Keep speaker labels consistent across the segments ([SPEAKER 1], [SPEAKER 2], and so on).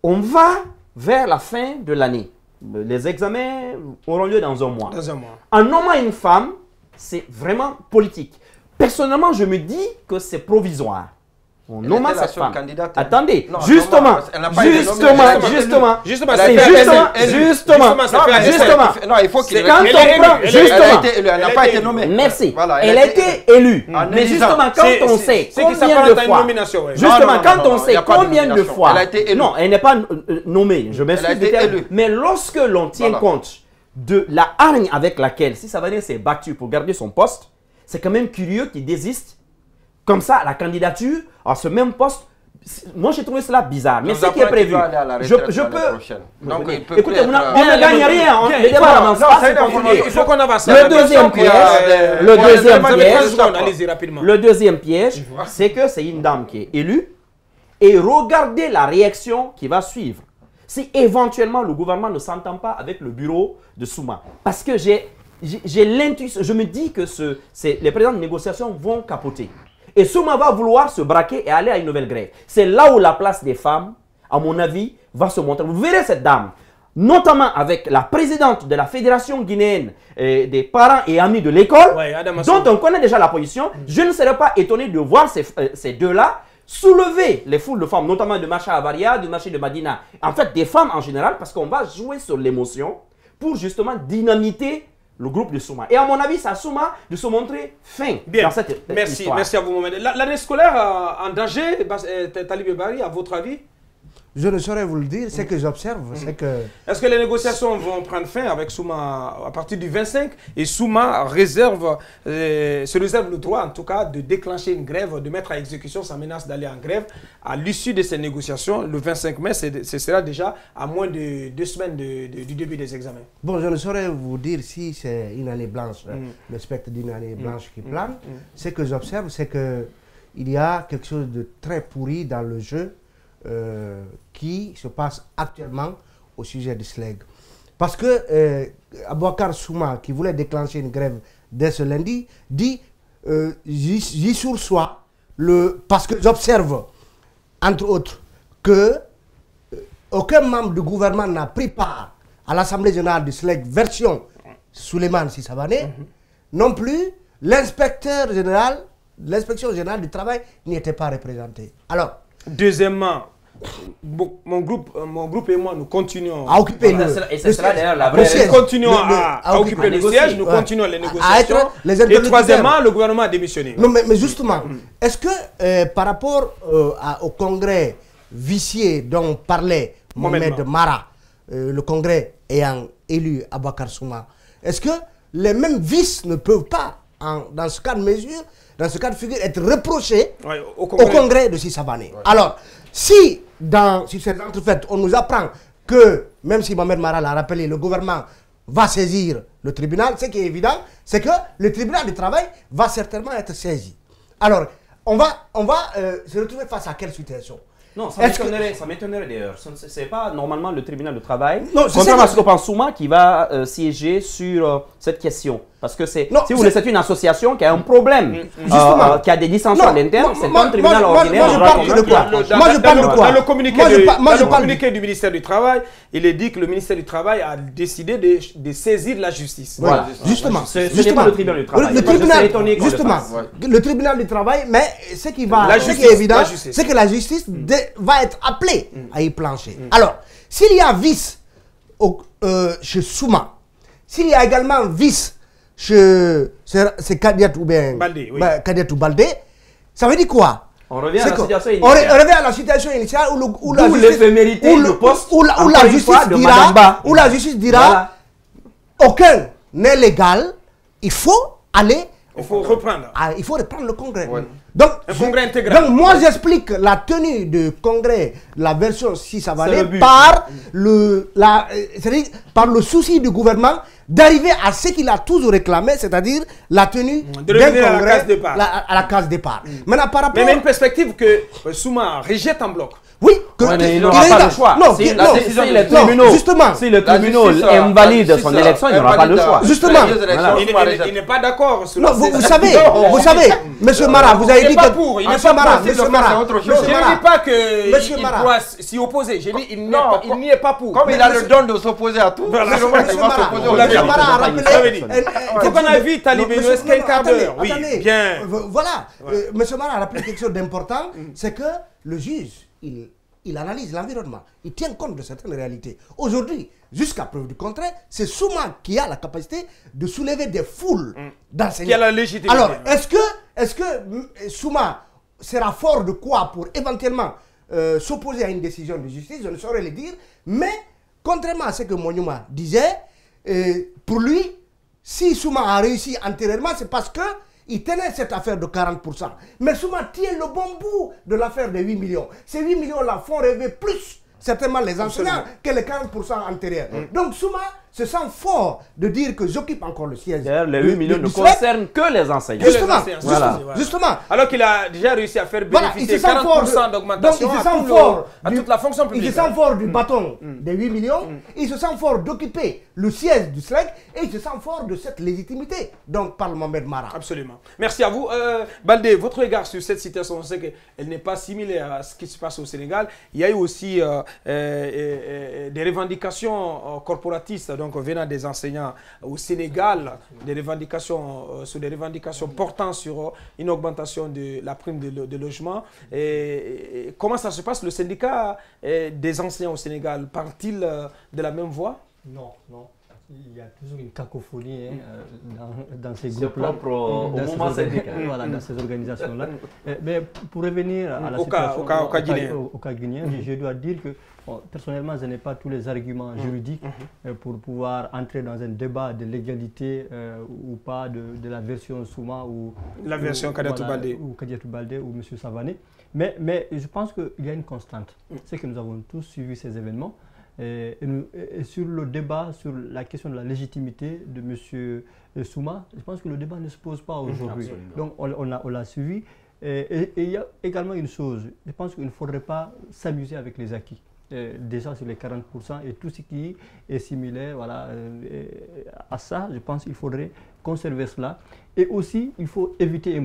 [SPEAKER 1] on va vers la fin de l'année. Les examens auront lieu dans un mois. En nommant une femme, c'est vraiment politique. Personnellement, je me dis que c'est provisoire. On nomme cette femme. Attendez, non, justement,
[SPEAKER 2] non, il faut qu'il
[SPEAKER 1] quand on prend,
[SPEAKER 2] elle n'a pas été nommée.
[SPEAKER 1] Merci. Voilà, elle a été élue. Mais justement, quand on sait combien de fois, justement, quand on sait combien de fois, non, elle n'est pas nommée. Je m'excuse. Mais lorsque l'on tient compte de la hargne avec laquelle si Savané s'est battu pour garder son poste, c'est quand même curieux qu'il désiste comme ça la candidature à ce même poste. Moi, j'ai trouvé cela bizarre. Mais ce qui est prévu, je peux...
[SPEAKER 2] Donc,
[SPEAKER 1] écoutez, on ne gagne rien. Le débat n'avance pas.
[SPEAKER 3] Il faut qu'on avance.
[SPEAKER 1] Le deuxième piège, c'est que c'est une dame qui est élue. Et regardez la réaction qui va suivre. Si éventuellement le gouvernement ne s'entend pas avec le bureau de Souma. Parce que j'ai l'intuition, je me dis que les présidents de négociation vont capoter. Et Souma va vouloir se braquer et aller à une nouvelle grève. C'est là où la place des femmes, à mon avis, va se montrer. Vous verrez cette dame, notamment avec la présidente de la Fédération guinéenne des parents et amis de l'école, dont on connaît déjà la position. Je ne serais pas étonné de voir ces deux-là soulever les foules de femmes, notamment de Macha Avaria, du marché de Madina. En fait, des femmes en général, parce qu'on va jouer sur l'émotion pour justement dynamiter le groupe de Souma. Et à mon avis, c'est à Souma de se montrer fin dans cette histoire.
[SPEAKER 3] Merci à vous, Mohamed. L'année scolaire en danger, Talibé Bari, à votre avis?
[SPEAKER 4] Je ne saurais vous le dire. Ce que j'observe, c'est que...
[SPEAKER 3] Est-ce que les négociations vont prendre fin avec Souma à partir du 25? Et Souma se réserve le droit, en tout cas, de déclencher une grève, de mettre à exécution sa menace d'aller en grève. À l'issue de ces négociations, le 25 mai, ce sera déjà à moins de 2 semaines du début des examens.
[SPEAKER 4] Bon, je ne saurais vous dire si c'est une année blanche, le spectre d'une année blanche qui plane. Ce que j'observe, c'est qu'il y a quelque chose de très pourri dans le jeu qui se passe actuellement au sujet du SLEG. Parce que Abouakar Souma, qui voulait déclencher une grève dès ce lundi, dit j'y sursois, parce que j'observe, entre autres, que aucun membre du gouvernement n'a pris part à l'Assemblée générale du SLEG version Souleymane Sissavané, non plus l'inspection générale du travail n'y était pas représentée. Alors,
[SPEAKER 3] deuxièmement, mon groupe et moi, nous continuons
[SPEAKER 4] à occuper
[SPEAKER 3] occuper le siège, nous continuons les négociations. Et troisièmement, le gouvernement a démissionné.
[SPEAKER 4] Non, mais justement, est-ce que par rapport au congrès vicié dont parlait Mohamed Mara, le congrès ayant élu Abouakar Souma, est-ce que les mêmes vices ne peuvent pas, dans ce cas de mesure, dans ce cas de figure, être reprochés au congrès de Sissavané? Alors, si sur cette entrefaite, on nous apprend que, même si Mohamed Mara l'a rappelé, le gouvernement va saisir le tribunal, ce qui est évident, c'est que le tribunal du travail va certainement être saisi. Alors, on va se retrouver face à quelle situation?
[SPEAKER 1] Non, ça m'étonnerait d'ailleurs. Ce n'est pas normalement le tribunal du travail, contrairement à ce que pense Souma, qui va siéger sur cette question. Parce que c'est une association qui a un problème, qui a des dissensions à l'interne. C'est pas un tribunal ordinaire.
[SPEAKER 3] Moi, je parle de quoi? Dans le communiqué du ministère du Travail, il est dit que le ministère du Travail a décidé de saisir la justice.
[SPEAKER 4] Voilà, justement.
[SPEAKER 1] Ce n'est pas le tribunal du travail.
[SPEAKER 4] Le tribunal du travail, mais ce qui est évident, c'est que la justice va être appelée à y plancher. Alors, s'il y a vice chez Souma, s'il y a également vice c'est Kadiatou Baldé, ça veut dire quoi?
[SPEAKER 1] On revient à la situation initiale.
[SPEAKER 4] On revient à la situation initiale où la justice dira aucun n'est légal, il faut aller.
[SPEAKER 3] Il faut reprendre.
[SPEAKER 4] Il faut reprendre le congrès.
[SPEAKER 3] Ouais.
[SPEAKER 4] Donc,
[SPEAKER 3] un congrès intégral.
[SPEAKER 4] Donc, moi, j'explique la tenue de congrès, la version Sissavané, par le souci du gouvernement d'arriver à ce qu'il a toujours réclamé, c'est-à-dire la tenue d'un congrès à la case départ.
[SPEAKER 3] Maintenant, par rapport... Mais une perspective que Souma rejette en bloc.
[SPEAKER 4] Oui,
[SPEAKER 1] il n'aura pas le choix. Si les tribunaux invalident son élection, il n'aura pas le choix.
[SPEAKER 4] Justement.
[SPEAKER 3] Il n'est pas d'accord.
[SPEAKER 4] Vous savez, M. Mara, vous avez dit que...
[SPEAKER 3] Il n'est pas pour. Je ne dis pas qu'il doit s'y opposer. Je dis qu'il n'y est pas pour.
[SPEAKER 2] Comme il a le don de s'opposer à tout,
[SPEAKER 4] M. Mara a rappelé...
[SPEAKER 3] C'est qu'on a vu Talibé, il reste qu'un quart d'heure. Oui, bien.
[SPEAKER 4] Voilà. M. Mara a rappelé quelque chose d'important, c'est que le juge, il analyse l'environnement, il tient compte de certaines réalités. Aujourd'hui, jusqu'à preuve du contraire, c'est Souma qui a la capacité de soulever des foules d'enseignants.
[SPEAKER 3] Qui a la légitimité.
[SPEAKER 4] Alors, est-ce que Souma sera fort de quoi pour éventuellement s'opposer à une décision de justice? Je ne saurais le dire, mais contrairement à ce que Monyouma disait, pour lui, si Souma a réussi antérieurement, c'est parce que il tenait cette affaire de 40%. Mais Souma tient le bon bout de l'affaire de 8 millions. Ces 8 millions-là font rêver plus, certainement, les enseignants que les 40% antérieurs. Donc Souma se sent fort de dire que j'occupe encore le siège.
[SPEAKER 1] D'ailleurs, les 8 millions ne concernent que les enseignants.
[SPEAKER 4] Justement.
[SPEAKER 3] Alors qu'il a déjà réussi à faire bénéficier 40% d'augmentation à toute la fonction publique.
[SPEAKER 4] Il se sent fort du bâton des 8 millions, il se sent fort d'occuper le siège du SLEC et il se sent fort de cette légitimité. Donc, parle Mohamed Mara.
[SPEAKER 3] Absolument. Merci à vous. Baldé, votre regard sur cette situation, on sait qu'elle n'est pas similaire à ce qui se passe au Sénégal. Il y a eu aussi des revendications corporatistes, donc venant des enseignants au Sénégal, des revendications portant sur une augmentation de la prime de logement. Et comment ça se passe? Le syndicat des enseignants au Sénégal parle-t-il de la même voix?
[SPEAKER 5] Non. Il y a toujours une cacophonie dans ces groupes-là, dans ces organisations-là. Mais pour revenir à la situation au cas guinéen, je dois dire que personnellement, je n'ai pas tous les arguments juridiques pour pouvoir entrer dans un débat de l'égalité ou pas de la version Souma ou
[SPEAKER 3] la version Kadiatou
[SPEAKER 5] Baldé ou M. Savané. Mais je pense qu'il y a une constante. C'est que nous avons tous suivi ces événements. Et sur le débat sur la question de la légitimité de M. Souma, je pense que le débat ne se pose pas aujourd'hui. Donc on l'a suivi. Et il y a également une chose, je pense qu'il ne faudrait pas s'amuser avec les acquis. Déjà sur les 40% et tout ce qui est similaire à ça, je pense qu'il faudrait conserver cela. Et aussi, il faut éviter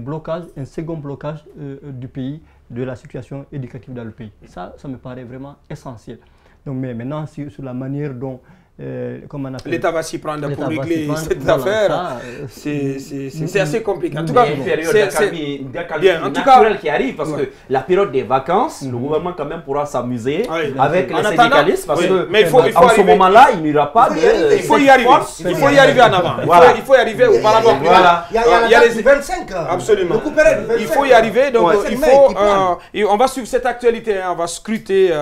[SPEAKER 5] un second blocage du pays, de la situation éducative dans le pays. Ça me paraît vraiment essentiel. Donc, mais maintenant, sur la manière dont
[SPEAKER 3] l'État va s'y prendre pour régler cette affaire, c'est assez compliqué. En tout cas,
[SPEAKER 1] il y a une période naturelle qui arrive parce que la période des vacances, le gouvernement quand même pourra s'amuser avec les syndicalistes parce que en ce moment-là, il n'y aura pas de...
[SPEAKER 3] Il faut y arriver. Il faut y arriver en avant. Il faut y arriver auparavant.
[SPEAKER 4] Il y a les 25 ans.
[SPEAKER 3] Absolument. Il faut y arriver. Donc, on va suivre cette actualité. On va scruter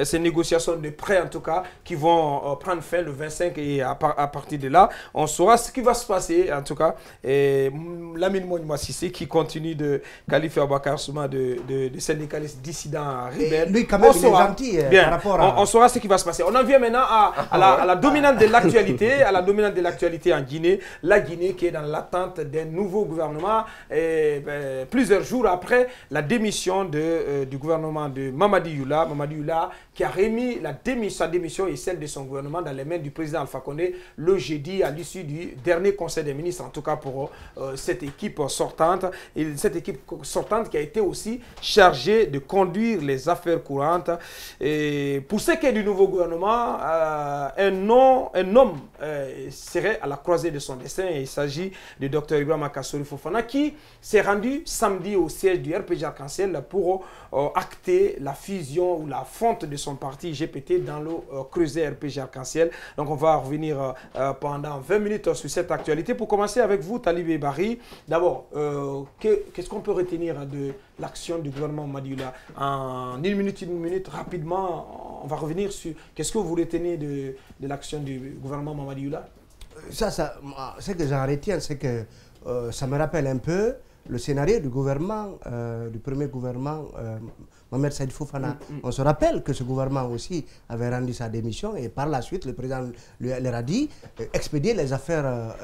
[SPEAKER 3] ces négociations de prêt, en tout cas, qui vont prendre fin le 25 et à partir de là, on saura ce qui va se passer, en tout cas. Lamine Monyouma Cissé qui continue de qualifier Abakar Souma de syndicaliste dissident rebelle.
[SPEAKER 4] Lui, quand même, il est gentil par rapport à...
[SPEAKER 3] On saura ce qui va se passer. On en vient maintenant à la dominante de l'actualité, à la dominante de l'actualité en Guinée. La Guinée qui est dans l'attente d'un nouveau gouvernement plusieurs jours après la démission du gouvernement de Mamadi Youla. Mamadi Youla qui a remis sa démission et celle de son gouvernement dans les mains du président Alpha Condé le jeudi à l'issue du dernier conseil des ministres, en tout cas pour cette équipe sortante. Et cette équipe sortante qui a été aussi chargée de conduire les affaires courantes. Et pour ce qui est du nouveau gouvernement, un homme serait à la croisée de son destin. Et il s'agit du Dr Ibrahima Kassori Fofana qui s'est rendu samedi au siège du RPG Arc-en-Ciel pour acter la fusion ou la fonte de son parti GPT dans le creuset RPG Arc-en-Ciel. Donc on va revenir pendant 20 minutes sur cette actualité. Pour commencer avec vous, Talibé Barry, d'abord, qu'est-ce qu'on peut retenir de l'action du gouvernement Mamadi Youla? En une minute, rapidement, on va revenir sur qu'est-ce que vous retenez de l'action du gouvernement Mamadi Youla?
[SPEAKER 4] Ce que j'en retiens, c'est que ça me rappelle un peu le scénario du gouvernement, du premier gouvernement Mohamed Saïd Fofana. On se rappelle que ce gouvernement aussi avait rendu sa démission et par la suite, le président leur a dit expédier les affaires.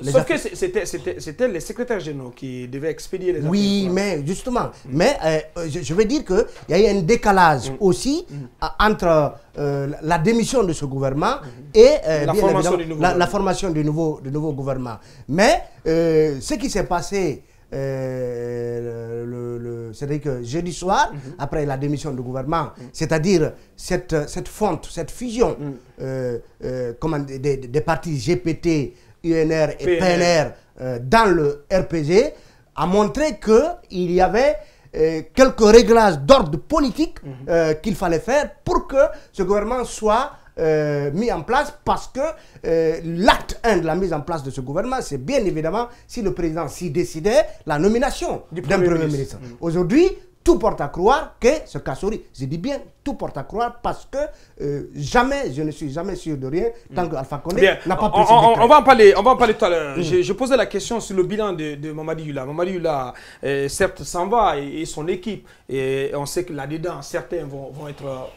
[SPEAKER 3] Sauf que c'était les secrétaires généraux qui devaient expédier les affaires.
[SPEAKER 4] Oui, mais justement, mais je veux dire qu'il y a eu un décalage aussi entre la démission de ce gouvernement et la formation du nouveau gouvernement. Mais ce qui s'est passé, c'est-à-dire que jeudi soir, après la démission du gouvernement, c'est-à-dire cette fonte, cette fusion des partis GPT, UNR et PNR dans le RPG, a montré qu'il y avait quelques réglages d'ordre politique qu'il fallait faire pour que ce gouvernement soit mis en place, parce que l'acte 1 de la mise en place de ce gouvernement, c'est bien évidemment, si le président s'y décidait, la nomination d'un premier ministre. Aujourd'hui, tout porte à croire que ce Kassouri, je dis bien, tout porte à croire, parce que je ne suis jamais sûr de rien tant que Alpha Condé n'a pas pris ses décrets.
[SPEAKER 3] On va en parler tout à l'heure. Je posais la question sur le bilan de Mamadi Youla. Mamadi Youla, certes, s'en va et son équipe, et on sait que là-dedans, certains vont être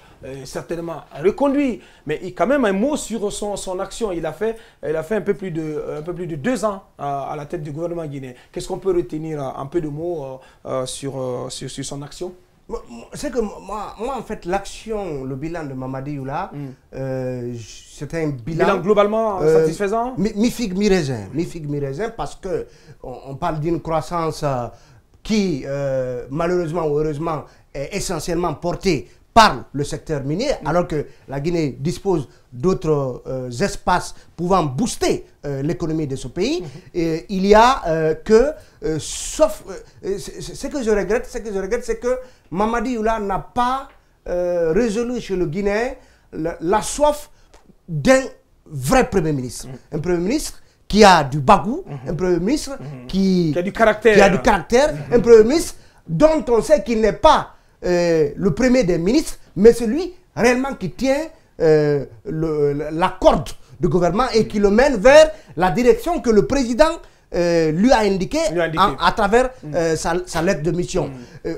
[SPEAKER 3] certainement reconduit, mais il quand même un mot sur son action. Il a fait un peu plus de 2 ans à la tête du gouvernement guinéen. Qu'est-ce qu'on peut retenir un peu de mots sur son action?
[SPEAKER 4] C'est que moi, en fait, l'action, le bilan de Mamadi Youla, c'était un bilan
[SPEAKER 3] globalement satisfaisant.
[SPEAKER 4] Mi-figue, mi-raisin. Mi-figue, mi-raisin, parce que on parle d'une croissance qui, malheureusement ou heureusement, est essentiellement portée par le secteur minier, alors que la Guinée dispose d'autres espaces pouvant booster l'économie de ce pays. Et il y a sauf ce que je regrette, c'est que Mamadi Youla n'a pas résolu chez le Guinéen la soif d'un vrai Premier ministre. Un Premier ministre qui a du bagou, un Premier ministre qui a du caractère, un Premier ministre dont on sait qu'il n'est pas le premier des ministres, mais celui réellement qui tient la corde du gouvernement et qui le mène vers la direction que le président lui a indiqué à travers sa lettre de mission.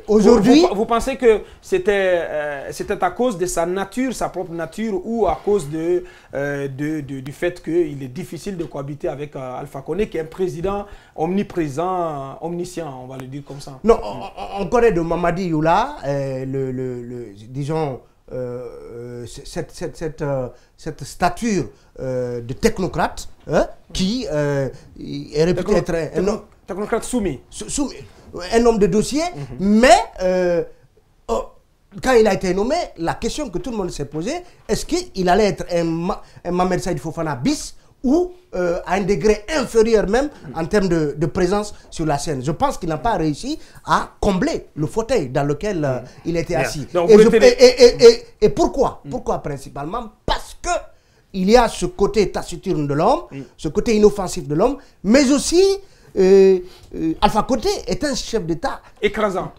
[SPEAKER 4] Aujourd'hui,
[SPEAKER 3] vous pensez que c'était à cause de sa nature, sa propre nature, ou à cause du fait qu'il est difficile de cohabiter avec Alpha Condé, qui est un président omniprésent, omniscient, on va le dire comme ça?
[SPEAKER 4] Non, on connaît de Mamadi Youla, disons, cette stature de technocrate qui est réputé être un homme
[SPEAKER 3] technocrate soumis,
[SPEAKER 4] un homme de dossier, mais quand il a été nommé, la question que tout le monde s'est posée, est-ce qu'il allait être un Mohamed Saïd Fofana bis ou à un degré inférieur même en termes de présence sur la scène? Je pense qu'il n'a pas réussi à combler le fauteuil dans lequel il était assis. Donc, et pourquoi? Pourquoi principalement? Parce que il y a ce côté taciturne de l'homme, ce côté inoffensif de l'homme, mais aussi Alpha Condé est un chef d'État écrasant,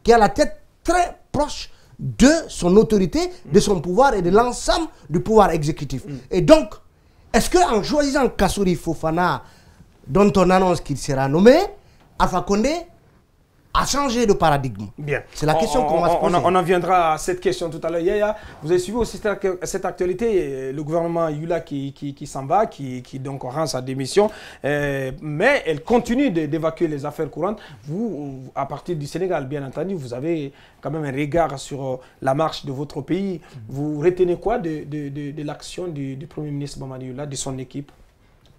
[SPEAKER 4] qui a la tête très proche de son autorité, de son pouvoir et de l'ensemble du pouvoir exécutif. Et donc, est-ce qu'en choisissant Kassouri Fofana, dont on annonce qu'il sera nommé, Alpha Condé a changé de paradigme?
[SPEAKER 3] Bien.
[SPEAKER 4] C'est la question qu'on va se poser.
[SPEAKER 3] On en viendra à cette question tout à l'heure. Yaya, vous avez suivi aussi cette actualité, le gouvernement Youla qui s'en va, qui donc rend sa démission, mais elle continue d'évacuer les affaires courantes. Vous, à partir du Sénégal, bien entendu, vous avez quand même un regard sur la marche de votre pays. Vous retenez quoi de l'action du Premier ministre Mamadi Youla, de son équipe?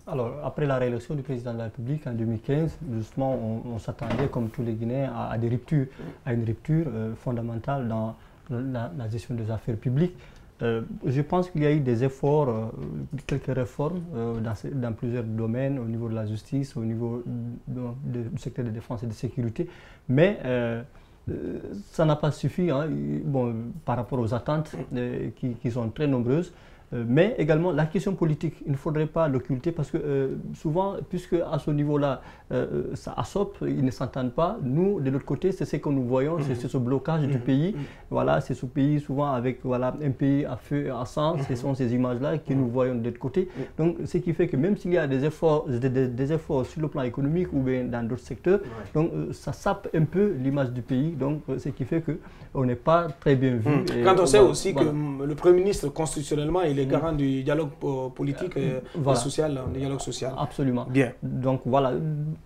[SPEAKER 5] Alors, après la réélection du président de la République en 2015, justement, on s'attendait, comme tous les Guinéens, à une rupture fondamentale dans la gestion des affaires publiques. Je pense qu'il y a eu des efforts, quelques réformes dans plusieurs domaines, au niveau de la justice, au niveau du secteur de défense et de sécurité, mais ça n'a pas suffi par rapport aux attentes qui sont très nombreuses. Mais également la question politique, il ne faudrait pas l'occulter parce que souvent, puisque à ce niveau-là, ça assope, ils ne s'entendent pas. Nous, de l'autre côté, c'est ce que nous voyons, c'est ce blocage du pays. Voilà, c'est ce pays souvent avec un pays à feu et à sang. Ce sont ces images-là que nous voyons de l'autre côté. Donc, ce qui fait que même s'il y a des efforts sur le plan économique ou bien dans d'autres secteurs, donc ça sape un peu l'image du pays. Donc, ce qui fait qu'on n'est pas très bien vu.
[SPEAKER 3] Quand on sait aussi que le Premier ministre, constitutionnellement, il est garant du dialogue politique et social, du dialogue social.
[SPEAKER 5] Absolument.
[SPEAKER 3] Bien.
[SPEAKER 5] Donc voilà,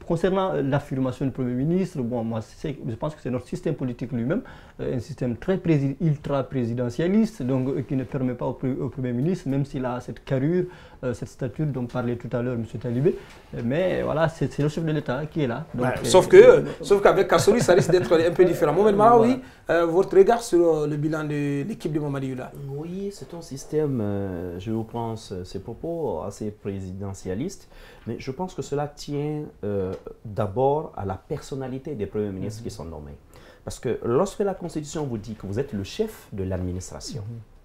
[SPEAKER 5] concernant l'affirmation du Premier ministre, bon, moi je pense que c'est notre système politique lui-même, un système très ultra-présidentialiste, donc qui ne permet pas au Premier ministre, même s'il a cette carrure, cette stature dont parlait tout à l'heure M. Talibé, mais voilà, c'est le chef de l'État qui est là. Donc,
[SPEAKER 3] sauf qu'avec Kassory, ça risque d'être un peu différent. Mohamed Maraoui, votre regard sur le bilan de l'équipe de Mamadi Youla?
[SPEAKER 1] Oui, c'est un système, je pense, ces propos assez présidentialistes, mais je pense que cela tient d'abord à la personnalité des premiers ministres qui sont nommés. Parce que lorsque la Constitution vous dit que vous êtes le chef de l'administration,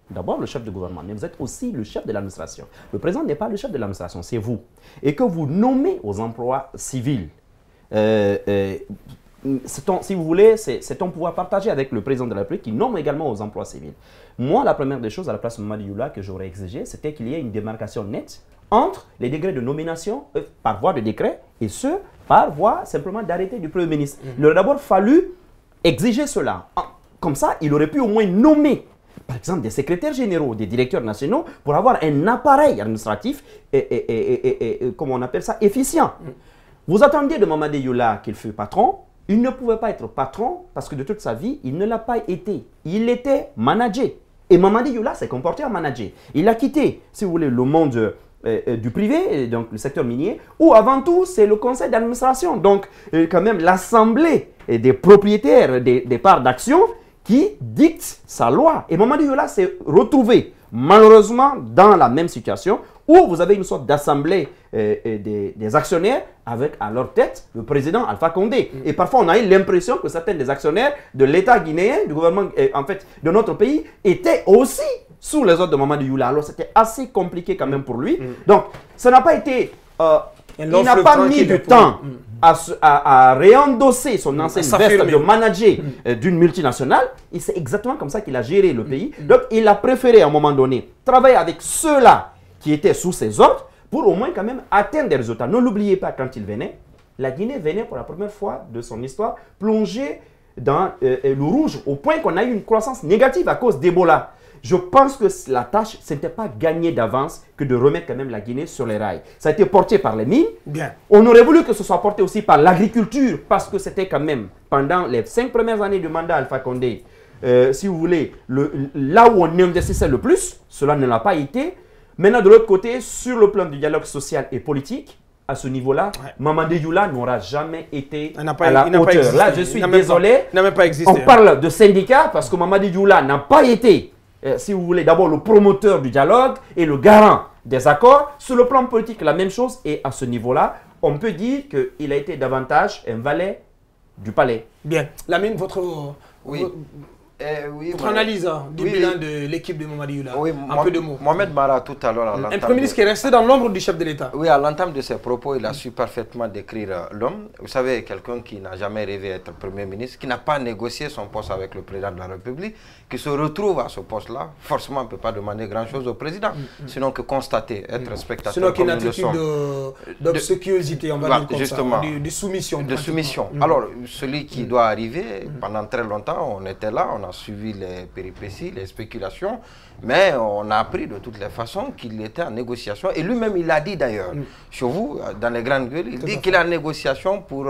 [SPEAKER 1] d'abord le chef du gouvernement, mais vous êtes aussi le chef de l'administration. Le président n'est pas le chef de l'administration, c'est vous. Et que vous nommez aux emplois civils, si vous voulez, c'est un pouvoir partagé avec le président de la République qui nomme également aux emplois civils. Moi, la première des choses à la place de Mamadi Youla que j'aurais exigé, c'était qu'il y ait une démarcation nette entre les degrés de nomination par voie de décret et ceux par voie simplement d'arrêté du Premier ministre. Il aurait d'abord fallu exiger cela. Comme ça, il aurait pu au moins nommer, par exemple, des secrétaires généraux, des directeurs nationaux, pour avoir un appareil administratif comment on appelle ça, efficient. Vous attendiez de Mamadi Youla qu'il fût patron. Il ne pouvait pas être patron parce que de toute sa vie, il ne l'a pas été. Il était manager. Et Mamadi Youla s'est comporté en manager. Il a quitté, si vous voulez, le monde du privé, donc le secteur minier, où avant tout, c'est le conseil d'administration. Donc, quand même, l'assemblée des propriétaires des parts d'action qui dicte sa loi. Et Mamadi Youla s'est retrouvé, malheureusement, dans la même situation où vous avez une sorte d'assemblée des actionnaires avec à leur tête le président Alpha Condé. Et parfois, on a eu l'impression que certains des actionnaires de l'État guinéen, du gouvernement en fait, de notre pays, étaient aussi sous les ordres de Mamadi Youla. Alors, c'était assez compliqué quand même pour lui. Donc, ça n'a pas été... il n'a pas mis du temps à réendosser son ancienne veste de manager d'une multinationale. Et c'est exactement comme ça qu'il a géré le pays. Donc, il a préféré à un moment donné travailler avec ceux-là qui étaient sous ses ordres pour au moins quand même atteindre des résultats. Ne l'oubliez pas, quand il venait, la Guinée venait pour la première fois de son histoire plonger dans le rouge au point qu'on a eu une croissance négative à cause d'Ebola. Je pense que la tâche, ce n'était pas gagné d'avance que de remettre quand même la Guinée sur les rails. Ça a été porté par les mines.
[SPEAKER 3] Bien.
[SPEAKER 1] On aurait voulu que ce soit porté aussi par l'agriculture parce que c'était quand même, pendant les 5 premières années du mandat Alpha Condé, si vous voulez, là où on investissait le plus, cela ne l'a pas été. Maintenant, de l'autre côté, sur le plan du dialogue social et politique, à ce niveau-là, Mamadi Youla n'aura jamais été à la hauteur. Là, je suis désolé.
[SPEAKER 3] Il n'a même pas existé.
[SPEAKER 1] On parle de syndicats parce que Mamadi Youla n'a pas été, si vous voulez, d'abord le promoteur du dialogue et le garant des accords. Sur le plan politique, la même chose. Et à ce niveau-là, on peut dire qu'il a été davantage un valet du palais.
[SPEAKER 3] Bien. Lamine, votre analyse du bilan de l'équipe de Mamadi Youla.
[SPEAKER 2] Oui,
[SPEAKER 3] un peu de mots.
[SPEAKER 2] Mohamed Mara, tout à l'heure.
[SPEAKER 3] Un Premier ministre qui est resté dans l'ombre du chef de l'État.
[SPEAKER 2] Oui, à l'entame de ses propos, il a su parfaitement décrire l'homme. Vous savez, quelqu'un qui n'a jamais rêvé d'être Premier ministre, qui n'a pas négocié son poste avec le président de la République, qui se retrouve à ce poste-là, forcément, on ne peut pas demander grand-chose au président, sinon que constater, être spectateur.
[SPEAKER 3] Sinon qu'une attitude d'obséquiosité, on va dire comme
[SPEAKER 2] justement,
[SPEAKER 3] ça, de soumission.
[SPEAKER 2] De soumission. Alors, celui qui doit arriver, pendant très longtemps, on était là, on a suivi les péripéties, les spéculations, mais on a appris de toutes les façons qu'il était en négociation. Et lui-même, il l'a dit d'ailleurs, chez vous, dans les grandes gueules, il dit qu'il est en négociation pour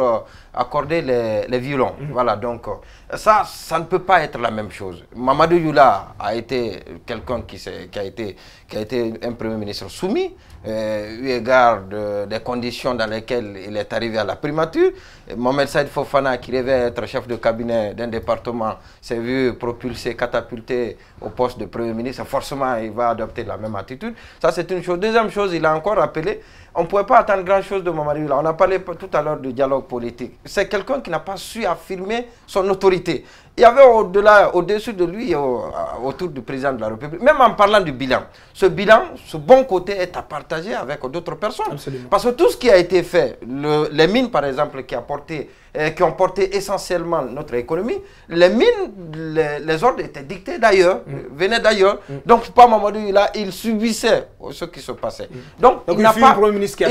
[SPEAKER 2] accorder les violons. Voilà, donc ça ne peut pas être la même chose. Mamadi Youla a été quelqu'un qui a été un Premier ministre soumis, eu égard des conditions dans lesquelles il est arrivé à la primature. Mohamed Saïd Fofana, qui rêvait être chef de cabinet d'un département, s'est vu propulsé, catapulté au poste de Premier ministre. Forcément, il va adopter la même attitude. Ça, c'est une chose. Deuxième chose, il a encore rappelé, on ne pouvait pas attendre grand-chose de Mamadi Youla. On a parlé tout à l'heure du dialogue politique. C'est quelqu'un qui n'a pas su affirmer son autorité. il y avait au-dessus de lui, autour du président de la République. Même en parlant du bilan, ce bon côté est à partager avec d'autres personnes.
[SPEAKER 3] Absolument.
[SPEAKER 2] Parce que tout ce qui a été fait, les mines par exemple qui ont porté essentiellement notre économie, les mines, les ordres étaient dictés d'ailleurs, venaient d'ailleurs. Donc pas Mamadou, il subissait ce qui se passait. Donc il n'a pas un premier ministre qui a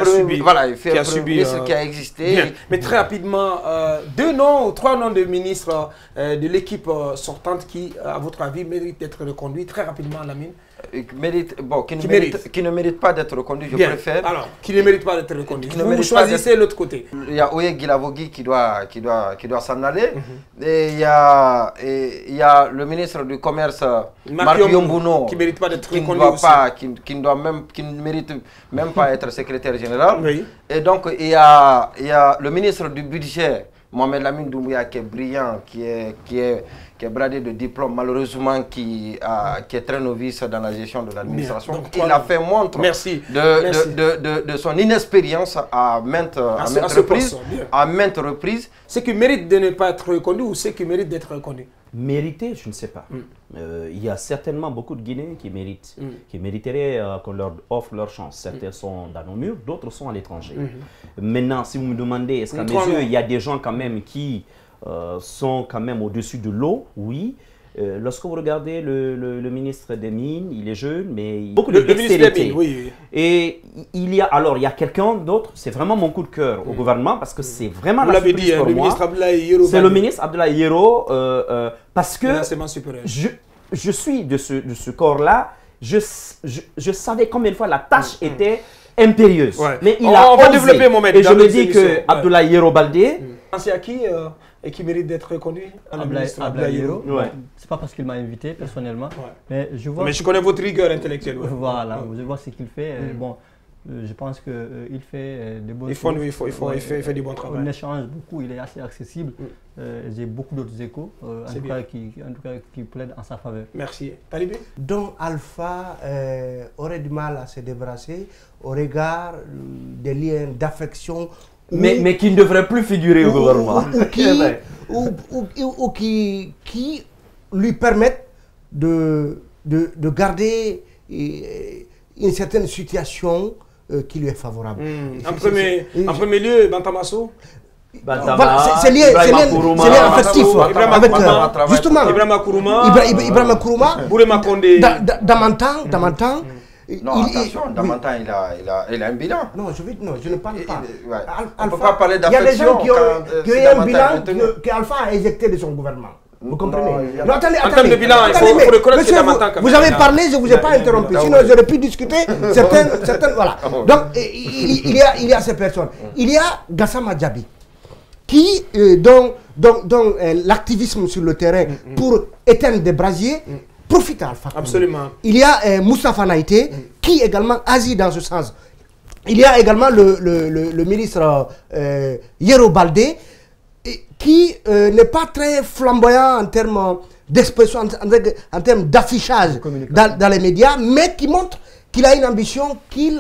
[SPEAKER 2] subi, voilà, il fait un premier ministre qui a existé.
[SPEAKER 3] Bien. Mais très rapidement, 2 noms ou 3 noms de ministres de l'équipe sortante qui, à votre avis, méritent d'être reconduits très rapidement à la mine.
[SPEAKER 2] Qui ne méritent pas d'être reconduits, je préfère.
[SPEAKER 3] Alors, qui ne méritent pas d'être reconduits. Vous choisissez l'autre côté.
[SPEAKER 2] Il y a Oye Guilavogui qui doit s'en aller. Et il y a le ministre du Commerce, Marc Yombuno,
[SPEAKER 3] qui ne mérite pas d'être reconduit
[SPEAKER 2] qui ne mérite même pas être secrétaire général.
[SPEAKER 3] Oui.
[SPEAKER 2] Et donc, il y a le ministre du Budget, Mohamed Lamine Doumbouya, qui est brillant, qui est bradé de diplôme, malheureusement, qui est très novice dans la gestion de l'administration. Il a fait montre de son inexpérience à maintes reprises.
[SPEAKER 3] Ceux qui méritent de ne pas être reconnus ou ceux qui méritent d'être reconnus?
[SPEAKER 1] Mériter, je ne sais pas. Il y a certainement beaucoup de Guinéens qui méritent, qui mériteraient qu'on leur offre leur chance. Certains sont dans nos murs, d'autres sont à l'étranger. Maintenant, si vous me demandez, est-ce qu'à mes yeux, il y a des gens quand même qui sont quand même au-dessus de l'eau? Oui. Lorsque vous regardez le ministre des Mines, il est jeune, mais il a beaucoup de dextérité. Oui. Et il y a quelqu'un d'autre, c'est vraiment mon coup de cœur au gouvernement, parce que c'est vraiment la surprise pour moi. C'est le ministre Abdoulaye Yero, parce que je suis de ce corps-là, je savais combien de fois la tâche était impérieuse. Mais il a osé.
[SPEAKER 3] Développer mon maître.
[SPEAKER 1] Et je me dis que Abdoulaye Yero Baldé...
[SPEAKER 3] C'est à qui et qui mérite d'être reconnu?
[SPEAKER 5] Abdoulaye Yero. C'est pas parce qu'il m'a invité personnellement, mais je vois.
[SPEAKER 3] Mais je connais votre rigueur intellectuelle.
[SPEAKER 5] Voilà, je vois ce qu'il fait. Bon, je pense qu'il fait des bonnes choses.
[SPEAKER 3] Il fait du bon travail.
[SPEAKER 5] On échange beaucoup, il est assez accessible. J'ai beaucoup d'autres échos, en tout cas qui plaident en sa faveur.
[SPEAKER 3] Merci. Talibé?
[SPEAKER 4] Donc Alpha aurait du mal à se débarrasser au regard des liens d'affection.
[SPEAKER 1] Mais qui ne devrait plus figurer au gouvernement.
[SPEAKER 4] Ou qui lui permettent de garder une certaine situation qui lui est favorable.
[SPEAKER 3] En premier lieu, Bantamasso.
[SPEAKER 4] C'est lié affectif avec justement Ibrahima Kourouma,
[SPEAKER 3] Bourema Condé,
[SPEAKER 4] Damantan.
[SPEAKER 2] Non, attention, Damantan, il a un bilan.
[SPEAKER 4] Non, je ne parle pas.
[SPEAKER 2] On ne peut pas parler d'affection.
[SPEAKER 4] Il y a des gens qui ont eu un bilan qu'Alpha a éjecté de son gouvernement. Vous comprenez?
[SPEAKER 3] Non, attendez, il faut reconnaître que Damantan...
[SPEAKER 4] Vous avez parlé, je ne vous ai pas interrompu. Sinon, j'aurais pu discuter certaines... Voilà. Donc, il y a ces personnes. Il y a Gassama Diaby, qui, dont l'activisme sur le terrain pour éteindre des brasiers, profite à Alpha.
[SPEAKER 3] Absolument.
[SPEAKER 4] Il y a Moustapha Naïté qui également agit dans ce sens. Il y a également le ministre Yero Baldé qui n'est pas très flamboyant en termes d'expression, en termes d'affichage dans les médias, mais qui montre qu'il a une ambition, qu'il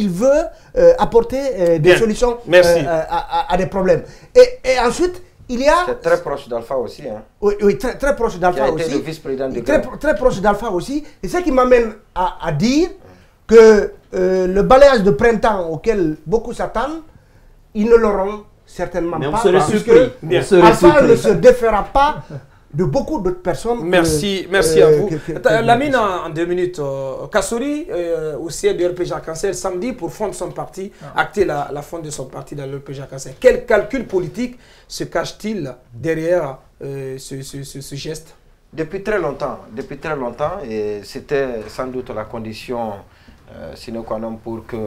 [SPEAKER 4] veut apporter des solutions à des problèmes. Et ensuite, il y a...
[SPEAKER 2] C'est très proche d'Alpha aussi. Hein.
[SPEAKER 4] Oui, très proche d'Alpha aussi.
[SPEAKER 2] Qui a été le vice-président de
[SPEAKER 4] très proche d'Alpha aussi. Et ce qui m'amène à dire que le balayage de printemps auquel beaucoup s'attendent, ils ne l'auront certainement pas.
[SPEAKER 1] On serait surpris.
[SPEAKER 4] Alpha ne se défera pas de beaucoup d'autres personnes.
[SPEAKER 3] Merci à vous. Lamine, en 2 minutes. Kassouri, au siège du RPG Arc-en-Ciel, samedi, pour fondre son parti, acter la fonte de son parti dans le RPG Arc-en-Ciel. Quel calcul politique se cache-t-il derrière ce geste?
[SPEAKER 2] Depuis très longtemps, et c'était sans doute la condition sine qua non pour que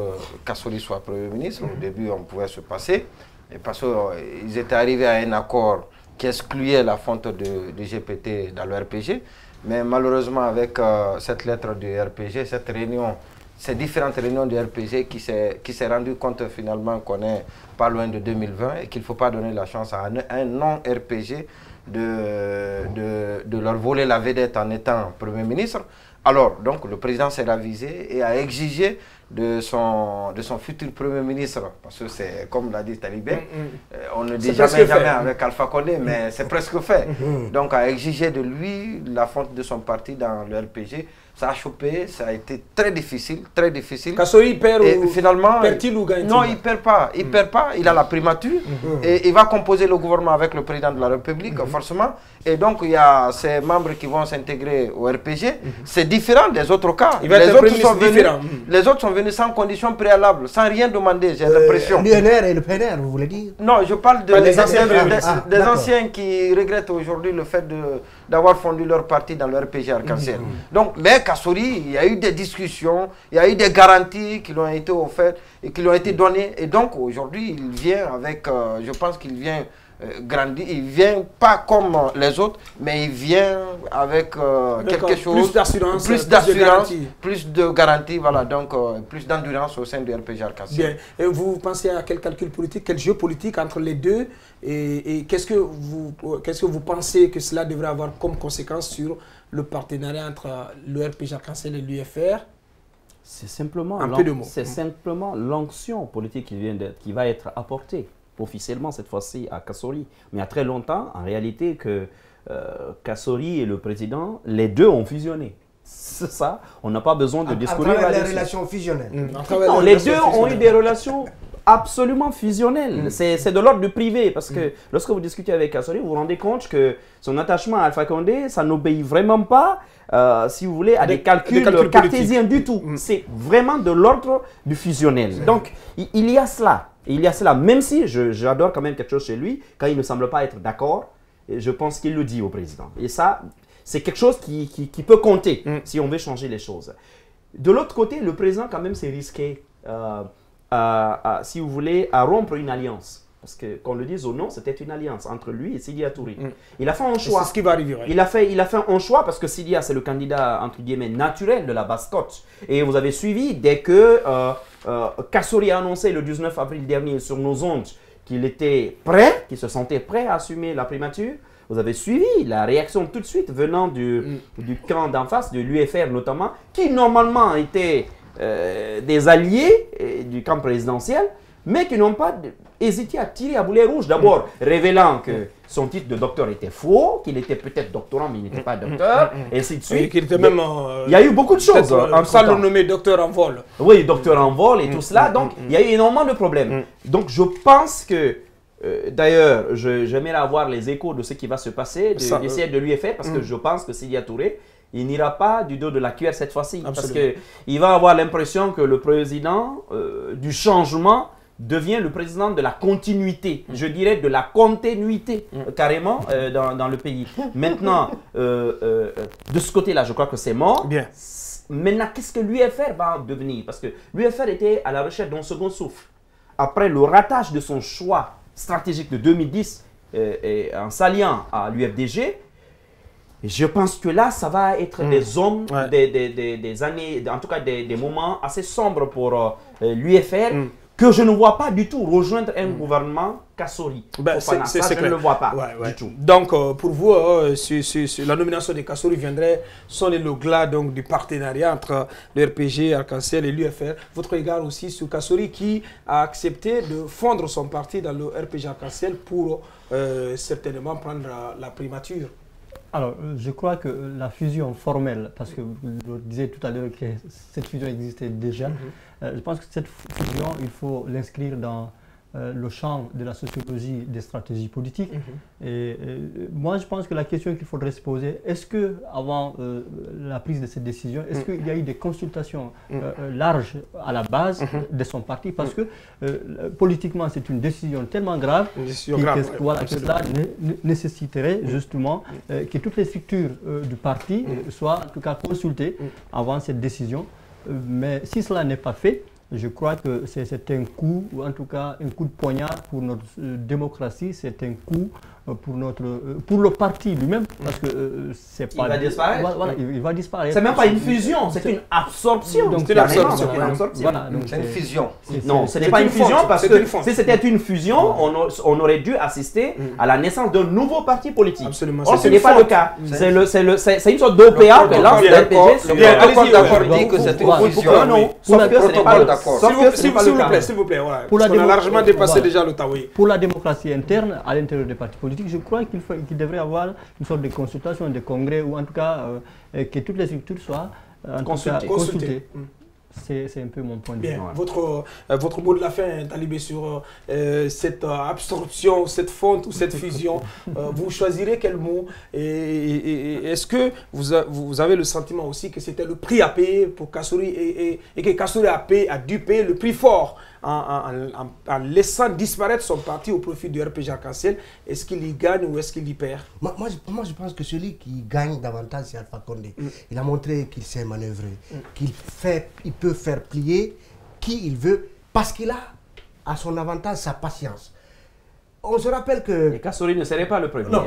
[SPEAKER 2] Kassouri soit Premier ministre. Au début, on pouvait se passer, et parce qu'ils étaient arrivés à un accord qui excluait la fonte de GPT dans le RPG. Mais malheureusement, avec cette lettre du RPG, ces différentes réunions du RPG qui s'est rendu compte finalement qu'on est pas loin de 2020 et qu'il ne faut pas donner la chance à un non-RPG de leur voler la vedette en étant Premier ministre. Alors, donc, le président s'est ravisé et a exigé de son futur Premier ministre, parce que c'est, comme l'a dit Talibé, on ne dit jamais avec Alpha Condé, mais c'est presque fait. Donc à exiger de lui la fonte de son parti dans le RPG, ça a chopé, ça a été très difficile, très difficile.
[SPEAKER 3] Kassori perd
[SPEAKER 2] et finalement,
[SPEAKER 3] perd-il ou gagne-t-il?
[SPEAKER 2] Non, il perd pas, il a la primature et il va composer le gouvernement avec le président de la République, forcément. Et donc il y a ces membres qui vont s'intégrer au RPG. C'est différent des autres cas. Les autres sont venus sans condition préalable, sans rien demander, j'ai l'impression.
[SPEAKER 4] L'UNR et le PNR, vous voulez dire?
[SPEAKER 2] Non, je parle des anciens qui regrettent aujourd'hui le fait d'avoir fondu leur parti dans le RPG Arc-en-Ciel. Donc, mais Kassori, il y a eu des discussions, il y a eu des garanties qui lui ont été offertes et qui lui ont été données. Et donc, aujourd'hui, il vient avec, je pense qu'il vient grandi, il vient pas comme les autres, mais il vient avec quelque chose, plus de garantie, voilà, donc plus d'endurance au sein du RPG Arc-en-Ciel.
[SPEAKER 3] Bien, et vous pensez à quel calcul politique, quel jeu politique entre les deux, et qu'est-ce que vous pensez que cela devrait avoir comme conséquence sur le partenariat entre le RPG Arc-en-Ciel et l'UFR?
[SPEAKER 1] C'est simplement l'onction politique qui va être apportée officiellement cette fois-ci à Kassori. Mais il y a très longtemps, en réalité, que Kassori et le président, les deux ont fusionné. C'est ça, on n'a pas besoin de discourir.
[SPEAKER 4] À travers les relations fusionnelles.
[SPEAKER 1] Non, les deux ont eu des relations absolument fusionnelles. C'est de l'ordre du privé, parce que lorsque vous discutez avec Kassori, vous vous rendez compte que son attachement à Alpha Condé, ça n'obéit vraiment pas, si vous voulez, à des calculs cartésiens du tout. C'est vraiment de l'ordre du fusionnel. Donc, il y a cela. Il y a cela, même si j'adore quand même quelque chose chez lui, quand il ne semble pas être d'accord, je pense qu'il le dit au président. Et ça, c'est quelque chose qui peut compter si on veut changer les choses. De l'autre côté, le président quand même s'est risqué, si vous voulez, à rompre une alliance. Parce que, qu'on le dise ou non, c'était une alliance entre lui et Sidia Touré. Il a fait un choix.
[SPEAKER 3] C'est ce qui va arriver. Ouais.
[SPEAKER 1] Il a fait un choix parce que Sidia, c'est le candidat, entre guillemets, naturel de la basse-côte. Et vous avez suivi, dès que Kassori a annoncé le 19 avril dernier sur nos ondes qu'il était prêt, qu'il se sentait prêt à assumer la primature, vous avez suivi la réaction tout de suite venant du camp d'en face, de l'UFR notamment, qui normalement étaient des alliés du camp présidentiel, mais qui n'ont pas hésité à tirer à boulet rouge. D'abord, révélant que son titre de docteur était faux, qu'il était peut-être doctorant, mais il n'était pas docteur, et ainsi de suite.
[SPEAKER 3] Qu'il était même,
[SPEAKER 1] il y a eu beaucoup de choses.
[SPEAKER 3] Ça le nommé docteur en vol.
[SPEAKER 1] Oui, docteur en vol et tout cela. Donc, il y a eu énormément de problèmes. Donc, je pense que, d'ailleurs, j'aimerais avoir les échos de ce qui va se passer, d'essayer de lui faire, parce que je pense que Sidia Touré, il n'ira pas du dos de la cuillère cette fois-ci. Parce qu'il va avoir l'impression que le président du changement devient le président de la continuité, je dirais de la continuité, carrément, dans le pays. Maintenant, de ce côté-là, je crois que c'est mort.
[SPEAKER 3] Bien.
[SPEAKER 1] Maintenant, qu'est-ce que l'UFR va devenir? Parce que l'UFR était à la recherche d'un second souffle. Après le ratage de son choix stratégique de 2010 en s'alliant à l'UFDG, je pense que là, ça va être des hommes, des années, en tout cas des moments assez sombres pour l'UFR, que je ne vois pas du tout rejoindre un gouvernement Kassori. Je ne le vois pas du tout.
[SPEAKER 3] Donc, pour vous, la nomination de Kassori viendrait sonner le glas donc, du partenariat entre le RPG Arc-en-Ciel et l'UFR. Votre regard aussi sur Kassori qui a accepté de fondre son parti dans le RPG Arc-en-Ciel pour certainement prendre la primature.
[SPEAKER 5] Alors, je crois que la fusion formelle, parce que vous disiez tout à l'heure que cette fusion existait déjà, je pense que cette fusion, il faut l'inscrire dans le champ de la sociologie des stratégies politiques. Et moi, je pense que la question qu'il faudrait se poser, est-ce que avant la prise de cette décision, est-ce qu'il y a eu des consultations larges à la base de son parti? Parce que politiquement, c'est une décision tellement grave que cela nécessiterait justement que toutes les structures du parti soient en tout cas consultées avant cette décision. Mais si cela n'est pas fait, je crois que c'est un coup, ou en tout cas un coup de poignard pour notre démocratie, c'est un coup pour le parti lui-même, parce que c'est pas...
[SPEAKER 1] Il va disparaître.
[SPEAKER 5] Voilà, il va disparaître.
[SPEAKER 1] C'est même pas une fusion, c'est une absorption.
[SPEAKER 5] Donc,
[SPEAKER 3] c'est une absorption.
[SPEAKER 5] Voilà,
[SPEAKER 2] C'est une fusion.
[SPEAKER 1] Non, ce n'est pas une fusion parce que si c'était une fusion, on aurait dû assister à la naissance d'un nouveau parti politique.
[SPEAKER 3] Absolument.
[SPEAKER 1] Or, ce n'est pas le cas. C'est une sorte d'OPA que lance le RPG.
[SPEAKER 2] Le protocole d'accord dit que c'est une fusion.
[SPEAKER 1] Non, sauf que ce n'est pas le cas.
[SPEAKER 3] S'il vous plaît, voilà.
[SPEAKER 5] Pour
[SPEAKER 3] Parce
[SPEAKER 5] la
[SPEAKER 3] qu'on a largement dépassé
[SPEAKER 5] voilà.
[SPEAKER 3] déjà le temps, oui.
[SPEAKER 5] Pour la démocratie interne, à l'intérieur des partis politiques, je crois qu'il devrait y avoir une sorte de consultation, de congrès, ou en tout cas que toutes les structures soient consultées. C'est un peu mon point de vue.
[SPEAKER 3] Bien, votre mot de la fin, Talibé, sur cette absorption, cette fonte ou cette fusion, vous choisirez quel mot? Et est-ce que vous avez le sentiment aussi que c'était le prix à payer pour Kassouri et que Kassouri a dû payer le prix fort en laissant disparaître son parti au profit du RPG Arc-en-Ciel? Est-ce qu'il y gagne ou est-ce qu'il y perd?
[SPEAKER 4] Moi, je pense que celui qui gagne davantage, c'est Alpha Condé. Il a montré qu'il sait manœuvrer, qu'il peut faire plier qui il veut, parce qu'il a à son avantage sa patience. On se rappelle que...
[SPEAKER 1] Et Kassouri ne serait pas le premier.
[SPEAKER 4] Non,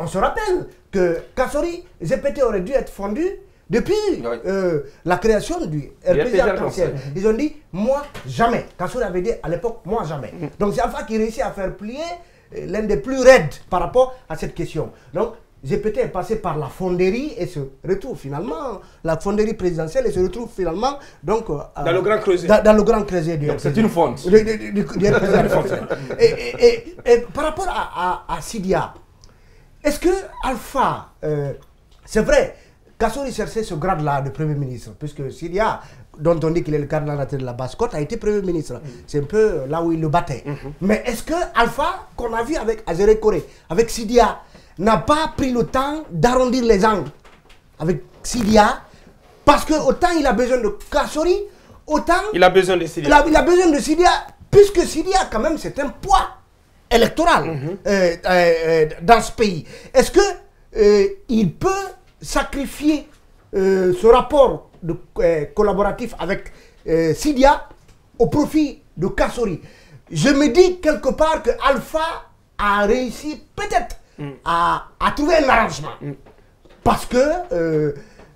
[SPEAKER 4] on se rappelle que Kassouri, ZPT aurait dû être fondu depuis la création du RPG Arc-en-Ciel. Ils ont dit, moi, jamais. Kassouri avait dit à l'époque, moi, jamais. Donc c'est Alpha qui réussit à faire plier l'un des plus raides par rapport à cette question. Donc, ZPT est passé par la fonderie et se retrouve finalement, la fonderie présidentielle, et se retrouve finalement donc,
[SPEAKER 3] dans le grand creuset.
[SPEAKER 4] Dans le grand creuset du
[SPEAKER 1] Donc c'est une fonte.
[SPEAKER 4] Et par rapport à Sidia, est-ce que Alpha, c'est vrai, Kassouri cherchait ce grade-là de Premier ministre, puisque Sidia, dont on dit qu'il est le cardinal de la Basse-Côte, a été Premier ministre. C'est un peu là où il le battait. Mais est-ce que Alpha, qu'on a vu avec Azere Koré, avec Sidia, n'a pas pris le temps d'arrondir les angles avec Sidia, parce que autant il a besoin de Kassouri, autant
[SPEAKER 3] il a besoin de Sidia.
[SPEAKER 4] Il a besoin de Sidia, puisque Sidia, quand même, c'est un poids électoral dans ce pays. Est-ce que il peut sacrifier ce rapport de, collaboratif avec Sidia au profit de Kassouri? Je me dis quelque part que Alpha a réussi peut-être à trouver un arrangement. Parce que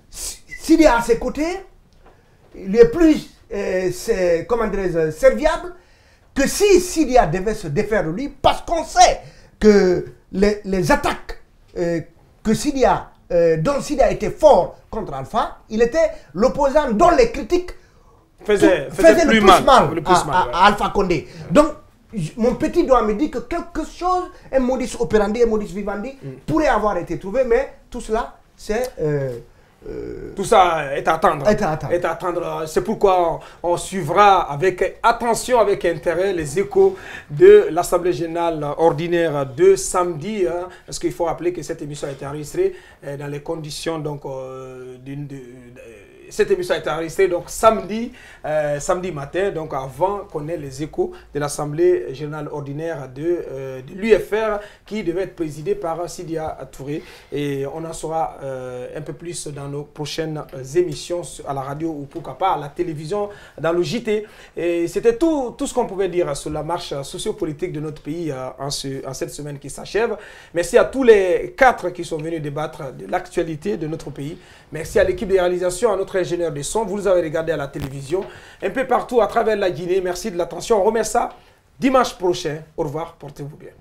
[SPEAKER 4] Sidia à ses côtés, il est plus serviable que si Sidia devait se défaire de lui, parce qu'on sait que les attaques que Sidia, dont Sidia était fort contre Alpha, il était l'opposant dont les critiques faisaient le plus mal à Alpha Condé. Donc, mon petit doigt me dit que quelque chose, un modus operandi, un modus vivendi, pourrait avoir été trouvé, mais tout cela, c'est...
[SPEAKER 3] tout ça est à attendre. C'est pourquoi on suivra avec attention, avec intérêt, les échos de l'Assemblée générale ordinaire de samedi. Parce qu'il faut rappeler que cette émission a été enregistrée dans les conditions donc, cette émission a été enregistrée donc samedi matin, donc avant qu'on ait les échos de l'Assemblée générale ordinaire de l'UFR qui devait être présidée par Sidia Touré. Et on en saura un peu plus dans nos prochaines émissions à la radio ou pourquoi pas à la télévision, dans le JT. Et c'était tout ce qu'on pouvait dire sur la marche sociopolitique de notre pays en cette semaine qui s'achève. Merci à tous les 4 qui sont venus débattre de l'actualité de notre pays. Merci à l'équipe de réalisation, à notre ingénieur de son. Vous nous avez regardé à la télévision, un peu partout à travers la Guinée. Merci de l'attention. On remet ça dimanche prochain. Au revoir, portez-vous bien.